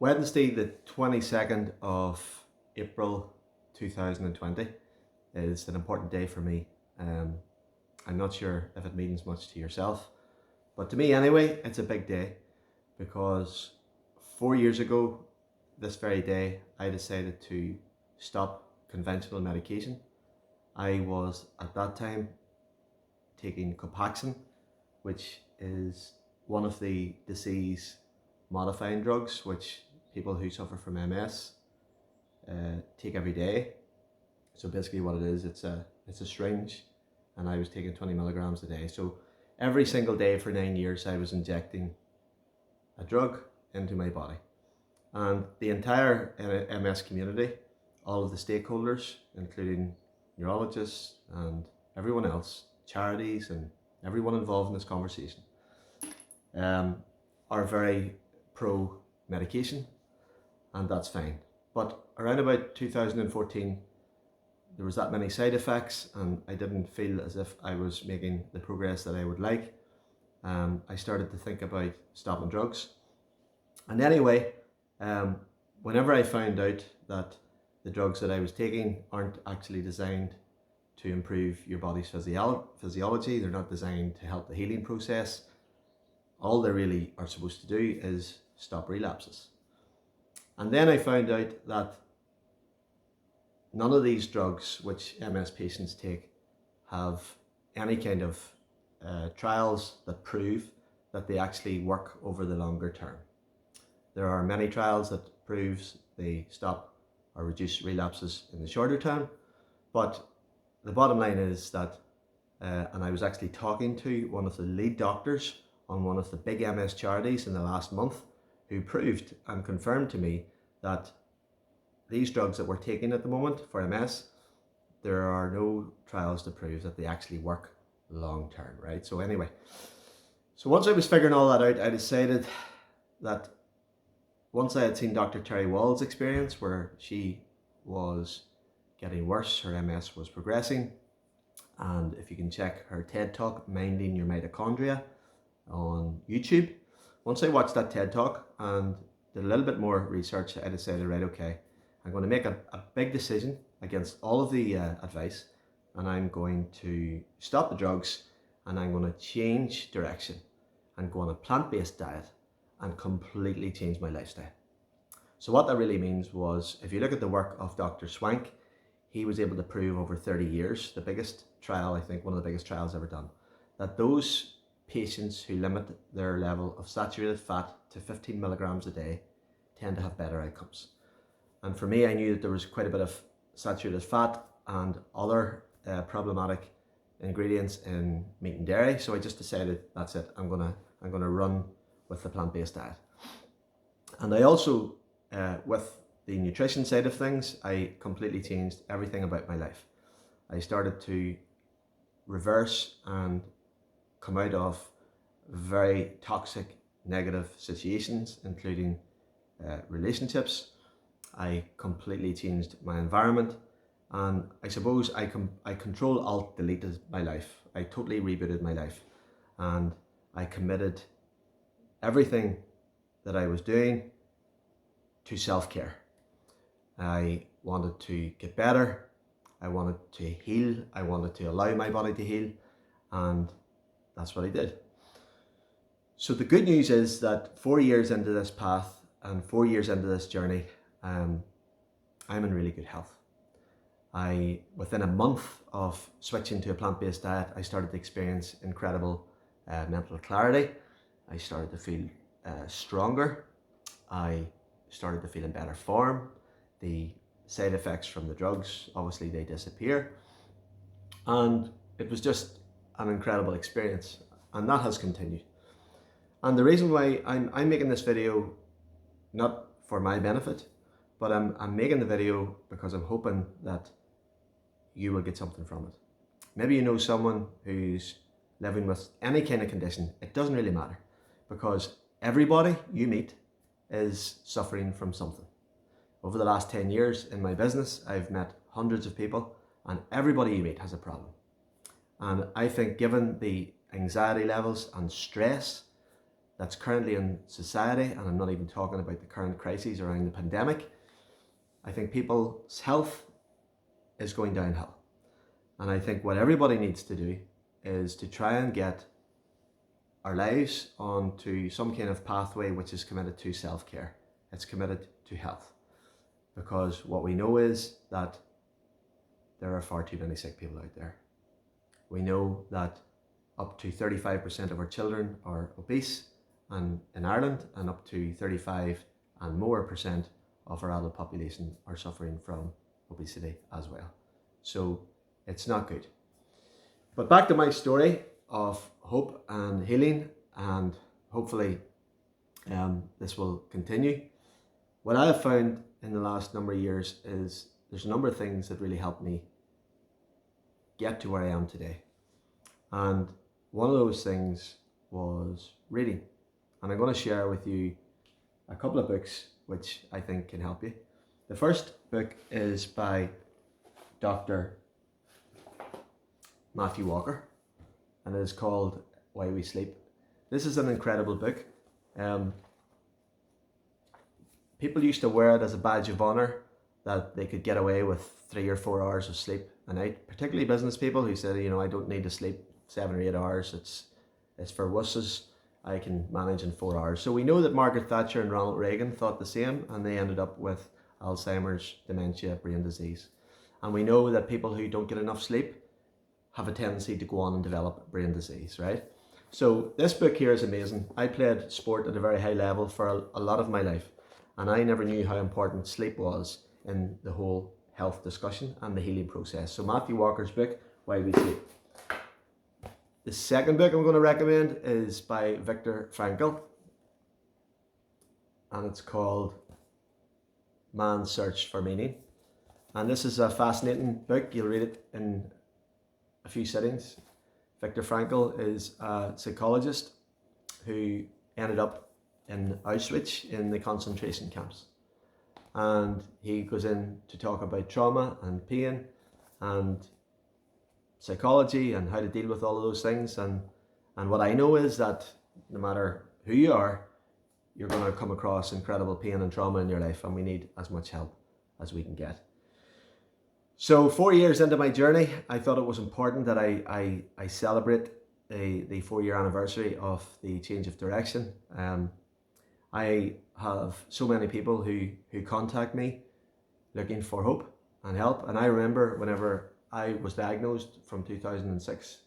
Wednesday, the 22nd of April 2020 is an important day for me. I'm not sure if it means much to yourself, but to me anyway, it's a big day because 4 years ago, this very day, I decided to stop conventional medication. I was at that time taking Copaxone, which is one of the disease modifying drugs which people who suffer from MS take every day. So basically what it is, it's a syringe, and I was taking 20 milligrams a day. So every single day for 9 years I was injecting a drug into my body. And the entire MS community, all of the stakeholders, including neurologists and everyone else, charities and everyone involved in this conversation, are very pro medication, and that's fine. But around about 2014, there was that many side effects, and I didn't feel as if I was making the progress that I would like. I started to think about stopping drugs. And anyway, whenever I found out that the drugs that I was taking aren't actually designed to improve your body's physiology, they're not designed to help the healing process. All they really are supposed to do is stop relapses. And then I found out that none of these drugs which MS patients take have any kind of trials that prove that they actually work over the longer term. There are many trials that proves they stop or reduce relapses in the shorter term, but the bottom line is that, and I was actually talking to one of the lead doctors on one of the big MS charities in the last month, who proved and confirmed to me that these drugs that we're taking at the moment for MS, there are no trials to prove that they actually work long term, right? So anyway, so once I was figuring all that out, I decided that once I had seen Dr. Terry Wall's experience, where she was getting worse, her MS was progressing, and if you can check her TED Talk, Minding Your Mitochondria, on YouTube. Once I watched that TED Talk and did a little bit more research, I decided, right, okay, I'm going to make a big decision against all of the advice, and I'm going to stop the drugs, and I'm going to change direction and go on a plant-based diet and completely change my lifestyle. So what that really means was, if you look at the work of Dr. Swank, he was able to prove over 30 years, the biggest trial, I think one of the biggest trials ever done, that those patients who limit their level of saturated fat to 15 milligrams a day tend to have better outcomes. And for me, I knew that there was quite a bit of saturated fat and other problematic ingredients in meat and dairy, so I just decided, that's it, I'm gonna run with the plant-based diet. And I also, with the nutrition side of things, I completely changed everything about my life. I started to reverse and come out of very toxic, negative situations, including relationships. I completely changed my environment, and I suppose I control alt deleted my life. I totally rebooted my life, and I committed everything that I was doing to self-care. I wanted to get better, I wanted to heal, I wanted to allow my body to heal, and that's what I did. So the good news is that 4 years into this path and 4 years into this journey, I'm in really good health. Within a month of switching to a plant-based diet, I started to experience incredible mental clarity. I started to feel stronger. I started to feel in better form. The side effects from the drugs, obviously they disappear. And it was just an incredible experience, and that has continued. And the reason why I'm making this video, not for my benefit, but I'm making the video because I'm hoping that you will get something from it. Maybe you know someone who's living with any kind of condition. It doesn't really matter, because everybody you meet is suffering from something. Over the last 10 years in my business, I've met hundreds of people, and everybody you meet has a problem. And I think, given the anxiety levels and stress that's currently in society, and I'm not even talking about the current crises around the pandemic, I think people's health is going downhill. And I think what everybody needs to do is to try and get our lives onto some kind of pathway which is committed to self-care. It's committed to health. Because what we know is that there are far too many sick people out there. We know that up to 35% of our children are obese and in Ireland, and up to 35 and more percent of our adult population are suffering from obesity as well. So it's not good. But back to my story of hope and healing, and hopefully this will continue. What I have found in the last number of years is there's a number of things that really helped me get to where I am today. And one of those things was reading. And I'm going to share with you a couple of books which I think can help you. The first book is by Dr. Matthew Walker, and it is called Why We Sleep. This is an incredible book. People used to wear it as a badge of honor that they could get away with 3 or 4 hours of sleep a night, particularly business people who said, you know, I don't need to sleep 7 or 8 hours. It's for wusses. I can manage in 4 hours. So we know that Margaret Thatcher and Ronald Reagan thought the same, and they ended up with Alzheimer's, dementia, brain disease. And we know that people who don't get enough sleep have a tendency to go on and develop brain disease, right? So this book here is amazing. I played sport at a very high level for a lot of my life, and I never knew how important sleep was in the whole health discussion and the healing process. So Matthew Walker's book, Why We Sleep. The second book I'm going to recommend is by Viktor Frankl, and it's called Man's Search for Meaning. And this is a fascinating book. You'll read it in a few sittings. Viktor Frankl is a psychologist who ended up in Auschwitz in the concentration camps. And he goes in to talk about trauma and pain and psychology and how to deal with all of those things. And what I know is that no matter who you are, you're going to come across incredible pain and trauma in your life, and we need as much help as we can get. So 4 years into my journey, I thought it was important that I celebrate the 4-year anniversary of the change of direction. I have so many people who contact me looking for hope and help. And I remember whenever I was diagnosed from 2006,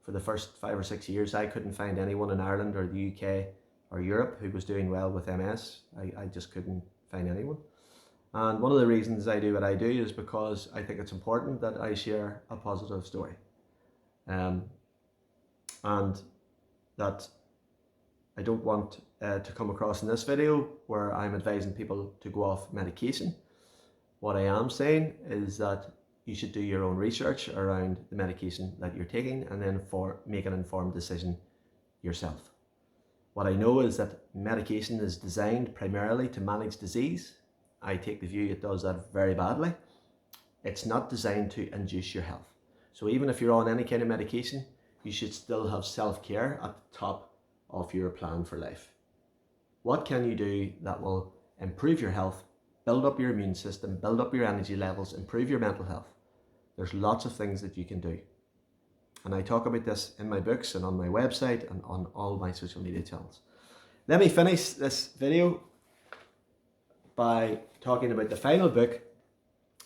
for the first 5 or 6 years, I couldn't find anyone in Ireland or the UK or Europe who was doing well with MS. I just couldn't find anyone. And one of the reasons I do what I do is because I think it's important that I share a positive story. And that I don't want to come across in this video where I'm advising people to go off medication. What I am saying is that you should do your own research around the medication that you're taking, and then make an informed decision yourself. What I know is that medication is designed primarily to manage disease. I take the view it does that very badly. It's not designed to induce your health. So even if you're on any kind of medication, you should still have self-care at the top of your plan for life. What can you do that will improve your health, build up your immune system, build up your energy levels, improve your mental health? There's lots of things that you can do. And I talk about this in my books and on my website and on all my social media channels. Let me finish this video by talking about the final book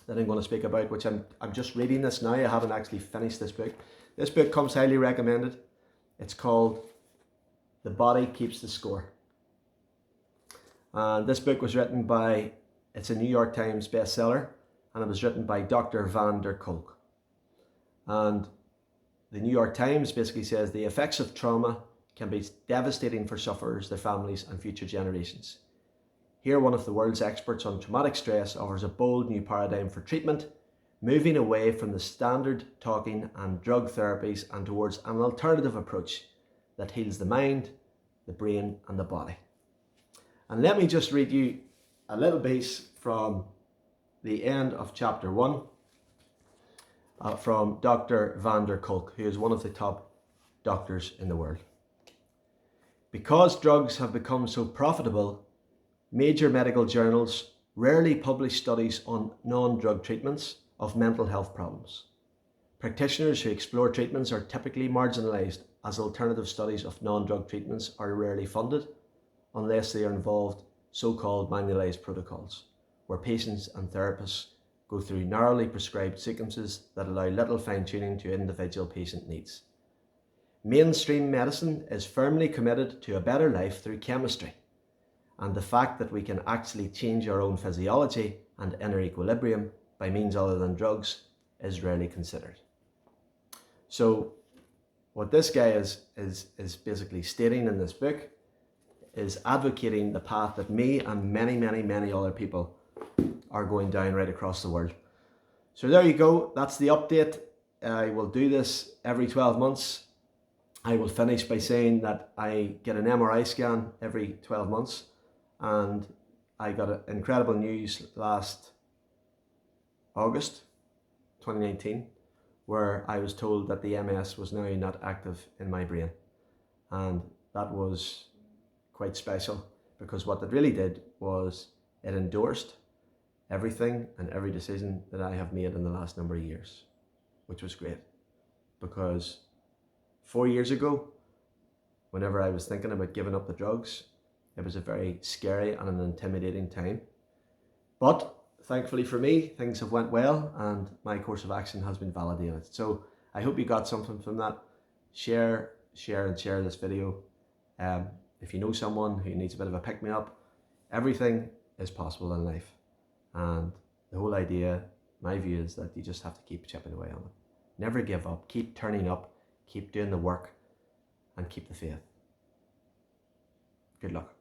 that I'm going to speak about, which I'm just reading this now. I haven't actually finished this book. This book comes highly recommended. It's called The Body Keeps the Score. And this book was written by, it's a New York Times bestseller, and it was written by Dr. Van der Kolk. And the New York Times basically says the effects of trauma can be devastating for sufferers, their families, and future generations. Here, one of the world's experts on traumatic stress offers a bold new paradigm for treatment, moving away from the standard talking and drug therapies and towards an alternative approach that heals the mind, the brain, and the body. And let me just read you a little piece from the end of chapter 1 from Dr. Van der Kolk, who is one of the top doctors in the world. Because drugs have become so profitable, major medical journals rarely publish studies on non-drug treatments of mental health problems. Practitioners who explore treatments are typically marginalised, as alternative studies of non-drug treatments are rarely funded unless they are involved so-called manualised protocols, where patients and therapists go through narrowly prescribed sequences that allow little fine-tuning to individual patient needs. Mainstream medicine is firmly committed to a better life through chemistry, and the fact that we can actually change our own physiology and inner equilibrium by means other than drugs is rarely considered. So what this guy is basically stating in this book is advocating the path that me and many other people are going down right across the world. So there you go, that's the update. I will do this every 12 months. I will finish by saying that I get an MRI scan every 12 months, and I got incredible news last August 2019, where I was told that the MS was now not active in my brain. And that was quite special, because what it really did was it endorsed everything and every decision that I have made in the last number of years, which was great. Because 4 years ago, whenever I was thinking about giving up the drugs, it was a very scary and an intimidating time. But thankfully for me, things have went well and my course of action has been validated. So I hope you got something from that. Share this video. If you know someone who needs a bit of a pick-me-up, everything is possible in life. And the whole idea, my view, is that you just have to keep chipping away on it. Never give up, keep turning up, keep doing the work, and keep the faith. Good luck.